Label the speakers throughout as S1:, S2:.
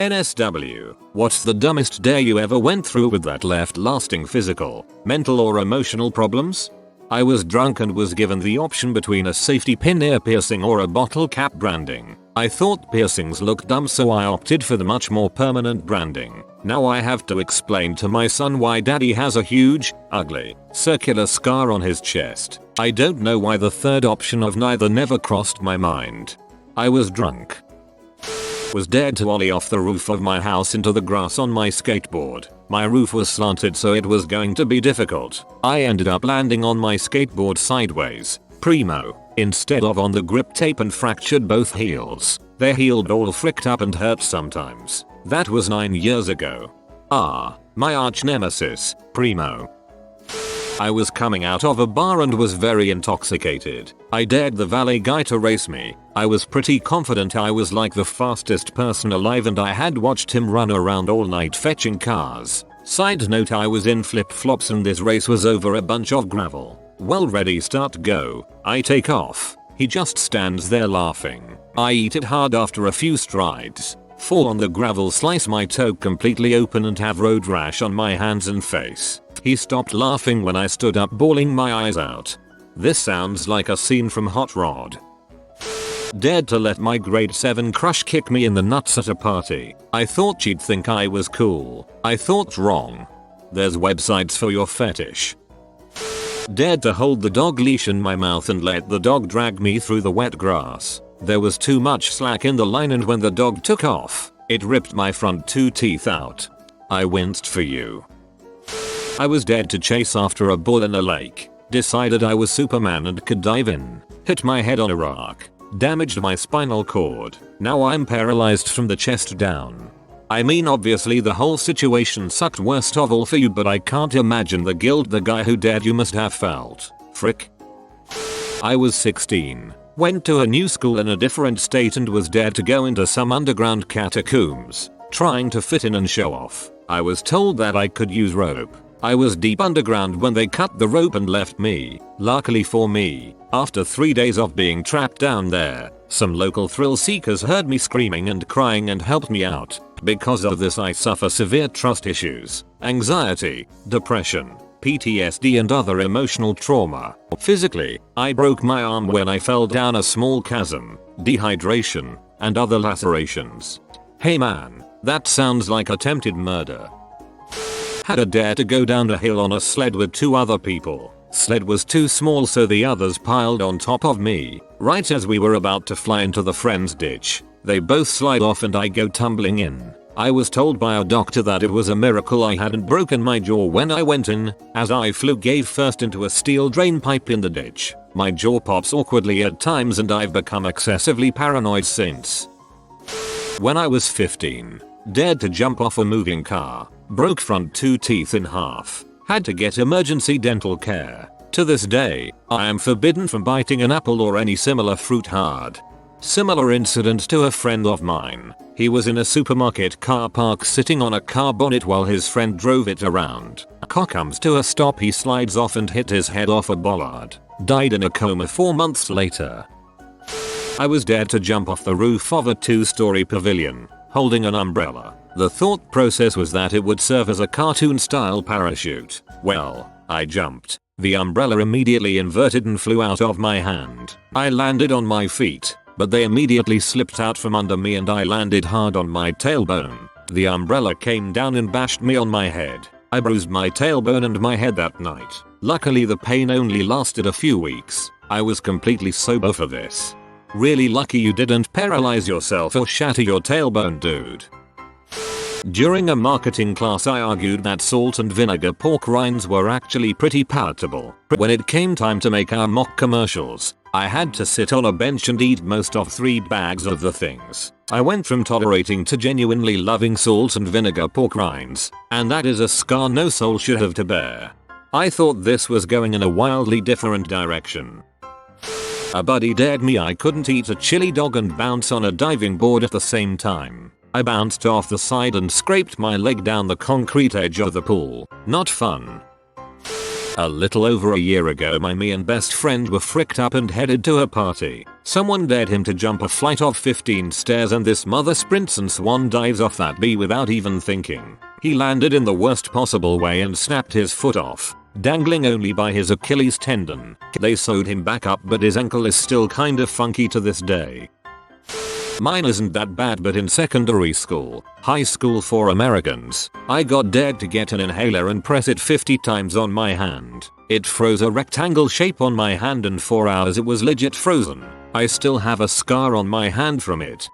S1: NSW, what's the dumbest day you ever went through with that left lasting physical, mental or emotional problems? I was drunk and was given the option between a safety pin ear piercing or a bottle cap branding. I thought piercings looked dumb, so I opted for the much more permanent branding. Now I have to explain to my son why daddy has a huge, ugly, circular scar on his chest. I don't know why the third option of neither never crossed my mind. I was drunk. Was dared to ollie off the roof of my house into the grass on my skateboard. My roof was slanted, so it was going to be difficult. I ended up landing on my skateboard sideways, primo, instead of on the grip tape, and fractured both heels. They're healed, all fricked up and hurt sometimes. That was 9 years ago. My arch nemesis, primo. I was coming out of a bar and was very intoxicated. I dared the valet guy to race me. I was pretty confident I was like the fastest person alive, and I had watched him run around all night fetching cars. Side note, I was in flip-flops and this race was over a bunch of gravel. Well, ready, start, go. I take off. He just stands there laughing. I eat it hard after a few strides. Fall on the gravel, slice my toe completely open and have road rash on my hands and face. He stopped laughing when I stood up, bawling my eyes out. This sounds like a scene from Hot Rod. Dared to let my grade 7 crush kick me in the nuts at a party. I thought she'd think I was cool. I thought wrong. There's websites for your fetish. Dared to hold the dog leash in my mouth and let the dog drag me through the wet grass. There was too much slack in the line, and when the dog took off, it ripped my front 2 teeth out. I winced for you. I was dared to chase after a bull in a lake. Decided I was Superman and could dive in. Hit my head on a rock. Damaged my spinal cord. Now I'm paralyzed from the chest down. I mean, obviously the whole situation sucked worst of all for you, but I can't imagine the guilt the guy who dared you must have felt. Frick. I was 16. Went to a new school in a different state and was dared to go into some underground catacombs, trying to fit in and show off. I was told that I could use rope. I was deep underground when they cut the rope and left me. Luckily for me, after 3 days of being trapped down there, some local thrill seekers heard me screaming and crying and helped me out. Because of this, I suffer severe trust issues, anxiety, depression, PTSD and other emotional trauma. Physically, I broke my arm when I fell down a small chasm, dehydration, and other lacerations. Hey man, that sounds like attempted murder. Had a dare to go down a hill on a sled with 2 other people. Sled was too small, so the others piled on top of me. Right as we were about to fly into the friend's ditch, they both slide off and I go tumbling in. I was told by a doctor that it was a miracle I hadn't broken my jaw when I went in, as I flew gave first into a steel drain pipe in the ditch. My jaw pops awkwardly at times and I've become excessively paranoid since. When I was 15, dared to jump off a moving car, broke front 2 teeth in half, had to get emergency dental care. To this day, I am forbidden from biting an apple or any similar fruit hard. Similar incident to a friend of mine. He was in a supermarket car park sitting on a car bonnet while his friend drove it around. A car comes to a stop, he slides off and hit his head off a bollard. Died in a coma 4 months later. I was dared to jump off the roof of a 2-story pavilion, holding an umbrella. The thought process was that it would serve as a cartoon-style parachute. Well, I jumped. The umbrella immediately inverted and flew out of my hand. I landed on my feet, but they immediately slipped out from under me and I landed hard on my tailbone. The umbrella came down and bashed me on my head. I bruised my tailbone and my head that night. Luckily the pain only lasted a few weeks. I was completely sober for this. Really lucky you didn't paralyze yourself or shatter your tailbone, dude. During a marketing class I argued that salt and vinegar pork rinds were actually pretty palatable. When it came time to make our mock commercials, I had to sit on a bench and eat most of 3 bags of the things. I went from tolerating to genuinely loving salt and vinegar pork rinds, and that is a scar no soul should have to bear. I thought this was going in a wildly different direction. A buddy dared me I couldn't eat a chili dog and bounce on a diving board at the same time. I bounced off the side and scraped my leg down the concrete edge of the pool. Not fun. A little over a year ago me and best friend were fricked up and headed to a party. Someone dared him to jump a flight of 15 stairs and this mother sprints and swan dives off that B without even thinking. He landed in the worst possible way and snapped his foot off, dangling only by his Achilles tendon. They sewed him back up but his ankle is still kinda funky to this day. Mine isn't that bad, but in secondary school, high school for Americans, I got dared to get an inhaler and press it 50 times on my hand. It froze a rectangle shape on my hand and 4 hours it was legit frozen. I still have a scar on my hand from it.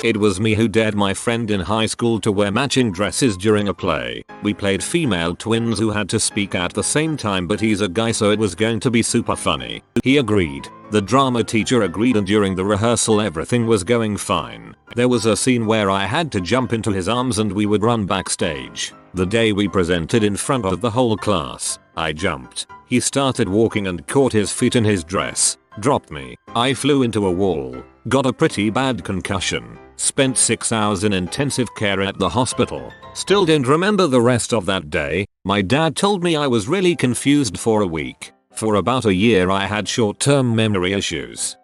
S1: It was me who dared my friend in high school to wear matching dresses during a play. We played female twins who had to speak at the same time, but he's a guy so it was going to be super funny. He agreed. The drama teacher agreed and during the rehearsal everything was going fine. There was a scene where I had to jump into his arms and we would run backstage. The day we presented in front of the whole class, I jumped. He started walking and caught his feet in his dress, dropped me. I flew into a wall, got a pretty bad concussion, spent 6 hours in intensive care at the hospital. Still didn't remember the rest of that day. My dad told me I was really confused for a week. For about a year I had short-term memory issues.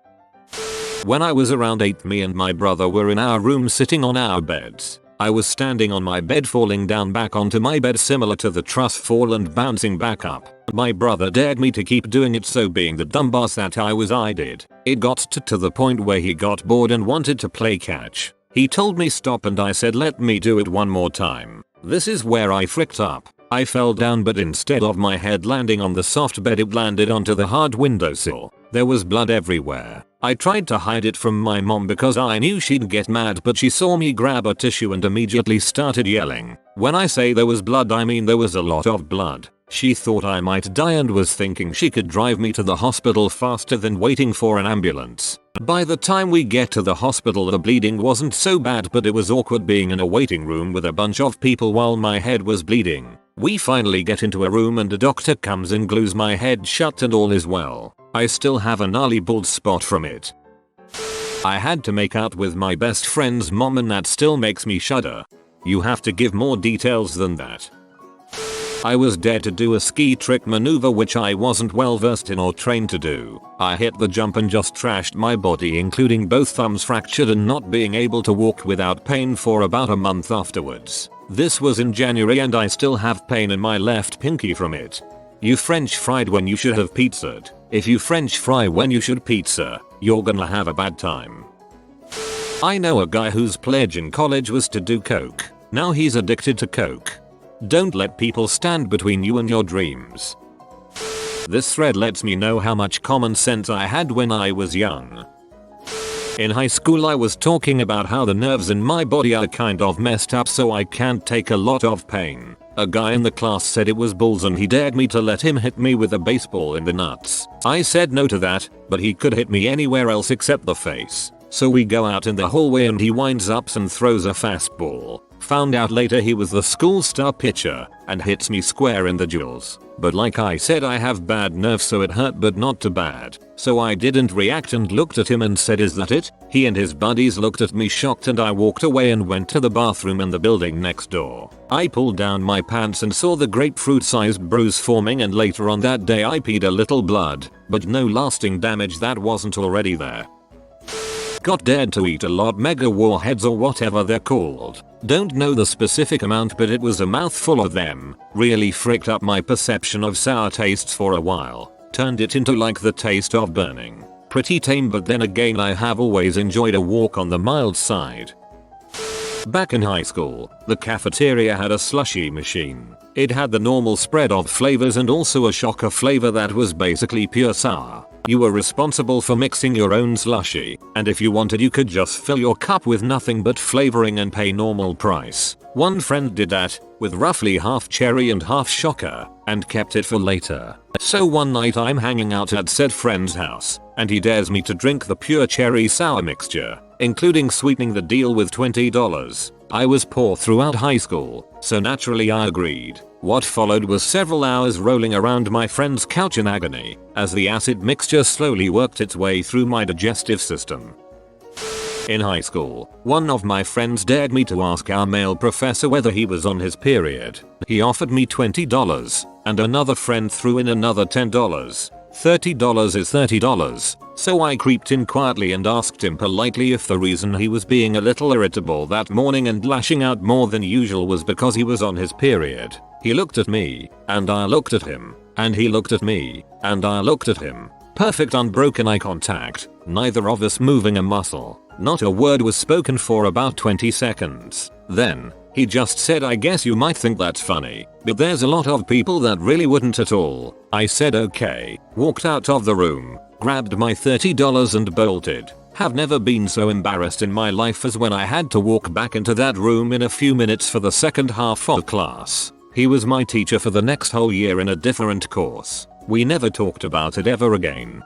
S1: When I was around 8, me and my brother were in our room sitting on our beds. I was standing on my bed falling down back onto my bed similar to the truss fall and bouncing back up. My brother dared me to keep doing it, so being the dumbass that I did. It got to the point where he got bored and wanted to play catch. He told me stop and I said let me do it one more time. This is where I fricked up. I fell down but instead of my head landing on the soft bed it landed onto the hard windowsill. There was blood everywhere. I tried to hide it from my mom because I knew she'd get mad, but she saw me grab a tissue and immediately started yelling. When I say there was blood I mean there was a lot of blood. She thought I might die and was thinking she could drive me to the hospital faster than waiting for an ambulance. By the time we get to the hospital the bleeding wasn't so bad, but it was awkward being in a waiting room with a bunch of people while my head was bleeding. We finally get into a room and a doctor comes and glues my head shut and all is well. I still have a gnarly bald spot from it. I had to make out with my best friend's mom and that still makes me shudder. You have to give more details than that. I was dared to do a ski trick maneuver which I wasn't well versed in or trained to do. I hit the jump and just trashed my body, including both thumbs fractured and not being able to walk without pain for about a month afterwards. This was in January and I still have pain in my left pinky from it. You French fried when you should have pizzaed. If you French fry when you should pizza, you're gonna have a bad time. I know a guy whose pledge in college was to do coke. Now he's addicted to coke. Don't let people stand between you and your dreams. This thread lets me know how much common sense I had when I was young. In high school I was talking about how the nerves in my body are kind of messed up so I can't take a lot of pain. A guy in the class said it was bulls and he dared me to let him hit me with a baseball in the nuts. I said no to that, but he could hit me anywhere else except the face. So we go out in the hallway and he winds up and throws a fastball. Found out later he was the school star pitcher and hits me square in the jewels. But like I said I have bad nerves so it hurt but not too bad. So I didn't react and looked at him and said is that it? He and his buddies looked at me shocked and I walked away and went to the bathroom in the building next door. I pulled down my pants and saw the grapefruit sized bruise forming and later on that day I peed a little blood, but no lasting damage that wasn't already there. Got dared to eat a lot mega warheads or whatever they're called. Don't know the specific amount but it was a mouthful of them. Really fricked up my perception of sour tastes for a while. Turned it into like the taste of burning. Pretty tame, but then again I have always enjoyed a walk on the mild side. Back in high school, the cafeteria had a slushie machine. It had the normal spread of flavors and also a shocker flavor that was basically pure sour. You were responsible for mixing your own slushie, and if you wanted you could just fill your cup with nothing but flavoring and pay normal price. One friend did that, with roughly half cherry and half shocker, and kept it for later. So one night I'm hanging out at said friend's house, and he dares me to drink the pure cherry sour mixture, including sweetening the deal with $20. I was poor throughout high school, so naturally I agreed. What followed was several hours rolling around my friend's couch in agony, as the acid mixture slowly worked its way through my digestive system. In high school, one of my friends dared me to ask our male professor whether he was on his period. He offered me $20, and another friend threw in another $10. $30 is $30, so I creeped in quietly and asked him politely if the reason he was being a little irritable that morning and lashing out more than usual was because he was on his period. He looked at me, and I looked at him, and he looked at me, and I looked at him. Perfect unbroken eye contact, neither of us moving a muscle. Not a word was spoken for about 20 seconds. Then, he just said, "I guess you might think that's funny, but there's a lot of people that really wouldn't at all." I said okay, walked out of the room, grabbed my $30 and bolted. Have never been so embarrassed in my life as when I had to walk back into that room in a few minutes for the second half of class. He was my teacher for the next whole year in a different course. We never talked about it ever again.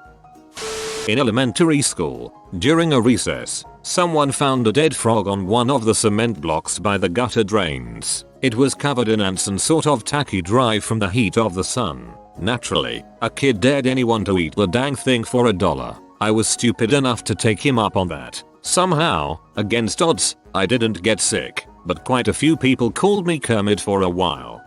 S1: In elementary school, during a recess, someone found a dead frog on one of the cement blocks by the gutter drains. It was covered in ants and sort of tacky dry from the heat of the sun. Naturally, a kid dared anyone to eat the dang thing for $1. I was stupid enough to take him up on that. Somehow, against odds, I didn't get sick, but quite a few people called me Kermit for a while.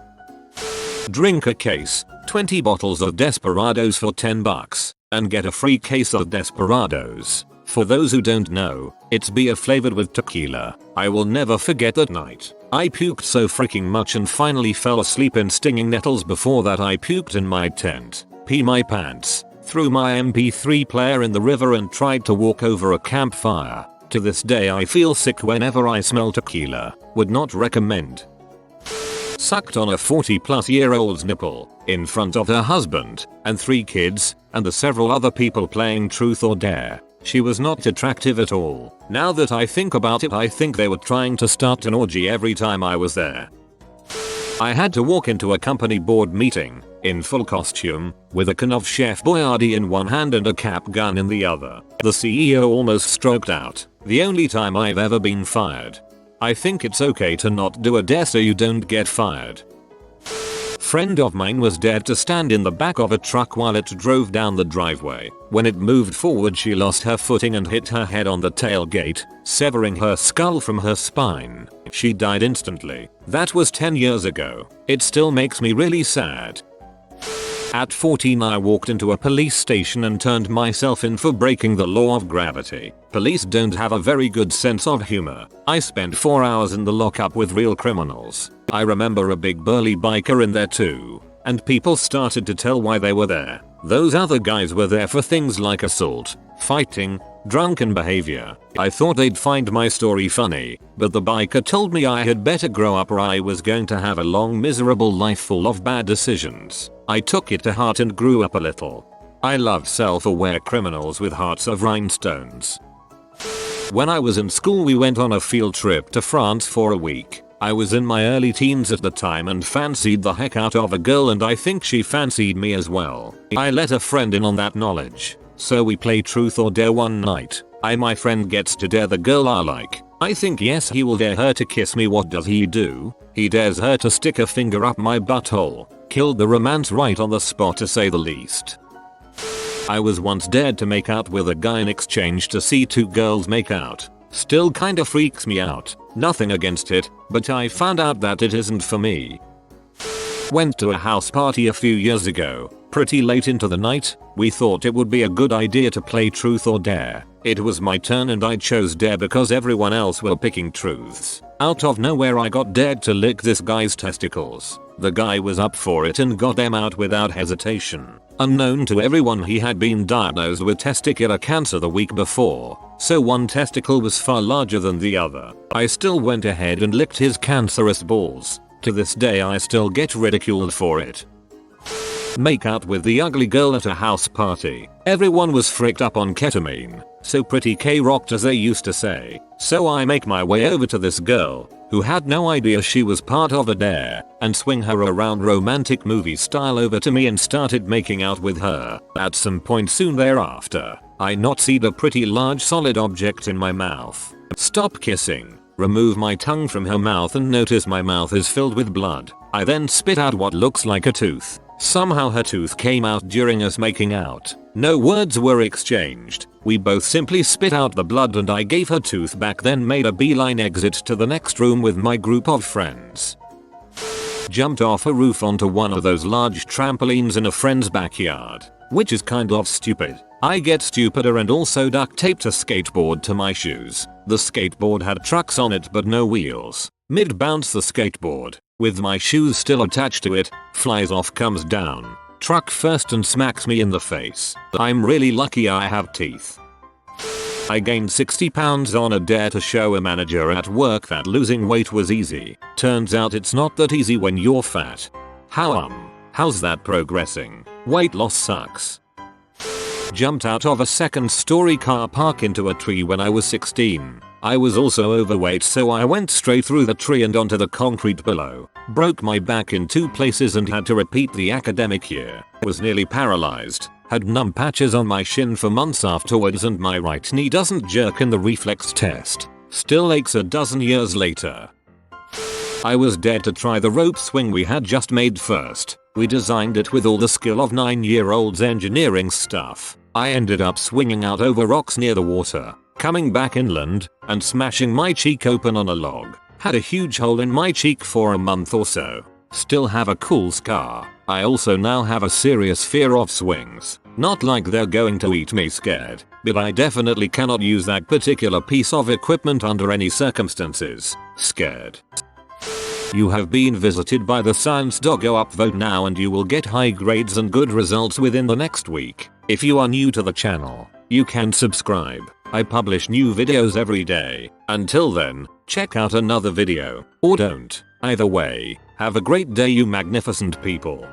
S1: Drink a case, 20 bottles of Desperados for $10. And get a free case of Desperados. For those who don't know, it's beer flavored with tequila. I will never forget that night. I puked so freaking much and finally fell asleep in stinging nettles. Before that I puked in my tent, pee my pants, threw my MP3 player in the river and tried to walk over a campfire. To this day I feel sick whenever I smell tequila. Would not recommend. Sucked on a 40-plus-year-old's nipple in front of her husband and 3 kids and the several other people playing truth or dare. She was not attractive at all. Now that I think about it, I think they were trying to start an orgy every time I was there. I had to walk into a company board meeting in full costume with a can of Chef Boyardee in one hand and a cap gun in the other. The CEO almost stroked out. The only time I've ever been fired. I think it's okay to not do a dare so you don't get fired. Friend of mine was dared to stand in the back of a truck while it drove down the driveway. When it moved forward, she lost her footing and hit her head on the tailgate, severing her skull from her spine. She died instantly. That was 10 years ago. It still makes me really sad. At 14 I walked into a police station and turned myself in for breaking the law of gravity. Police don't have a very good sense of humor. I spent 4 hours in the lockup with real criminals. I remember a big burly biker in there too. And people started to tell why they were there. Those other guys were there for things like assault, fighting, drunken behavior. I thought they'd find my story funny, but the biker told me I had better grow up or I was going to have a long miserable life full of bad decisions. I took it to heart and grew up a little. I love self-aware criminals with hearts of rhinestones. When I was in school we went on a field trip to France for a week. I was in my early teens at the time and fancied the heck out of a girl, and I think she fancied me as well. I let a friend in on that knowledge. So we play truth or dare one night. My friend gets to dare the girl I like. I think yes, he will dare her to kiss me. What does he do? He dares her to stick a finger up my butthole. Killed the romance right on the spot, to say the least. I was once dared to make out with a guy in exchange to see 2 girls make out. Still kinda freaks me out. Nothing against it, but I found out that it isn't for me. Went to a house party a few years ago. Pretty late into the night, we thought it would be a good idea to play truth or dare. It was my turn and I chose dare because everyone else were picking truths. Out of nowhere I got dared to lick this guy's testicles. The guy was up for it and got them out without hesitation. Unknown to everyone, he had been diagnosed with testicular cancer the week before, so one testicle was far larger than the other. I still went ahead and licked his cancerous balls. To this day I still get ridiculed for it. Make out with the ugly girl at a house party. Everyone was freaked up on ketamine, so pretty K-rocked as they used to say. So I make my way over to this girl, who had no idea she was part of a dare, and swing her around romantic movie style over to me and started making out with her. At some point soon thereafter, I noticed a pretty large solid object in my mouth. Stop kissing. Remove my tongue from her mouth and notice my mouth is filled with blood. I then spit out what looks like a tooth. Somehow her tooth came out during us making out. No words were exchanged. We both simply spit out the blood and I gave her tooth back, then made a beeline exit to the next room with my group of friends. Jumped off a roof onto one of those large trampolines in a friend's backyard, which is kind of stupid. I get stupider and also duct taped a skateboard to my shoes. The skateboard had trucks on it but no wheels. Mid bounce the skateboard, with my shoes still attached to it, flies off, comes down, truck first and smacks me in the face. I'm really lucky I have teeth. I gained 60 pounds on a dare to show a manager at work that losing weight was easy. Turns out it's not that easy when you're fat. How's that progressing? Weight loss sucks. Jumped out of a second-story car park into a tree when I was 16. I was also overweight, so I went straight through the tree and onto the concrete below. Broke my back in 2 places and had to repeat the academic year. Was nearly paralyzed. Had numb patches on my shin for months afterwards and my right knee doesn't jerk in the reflex test. Still aches a dozen years later. I was dead to try the rope swing we had just made first. We designed it with all the skill of 9-year-olds engineering stuff. I ended up swinging out over rocks near the water, coming back inland, and smashing my cheek open on a log. Had a huge hole in my cheek for a month or so. Still have a cool scar. I also now have a serious fear of swings. Not like they're going to eat me scared, but I definitely cannot use that particular piece of equipment under any circumstances. Scared. You have been visited by the science doggo. Upvote now and you will get high grades and good results within the next week. If you are new to the channel, you can subscribe. I publish new videos every day. Until then, check out another video. Or don't. Either way, have a great day you magnificent people.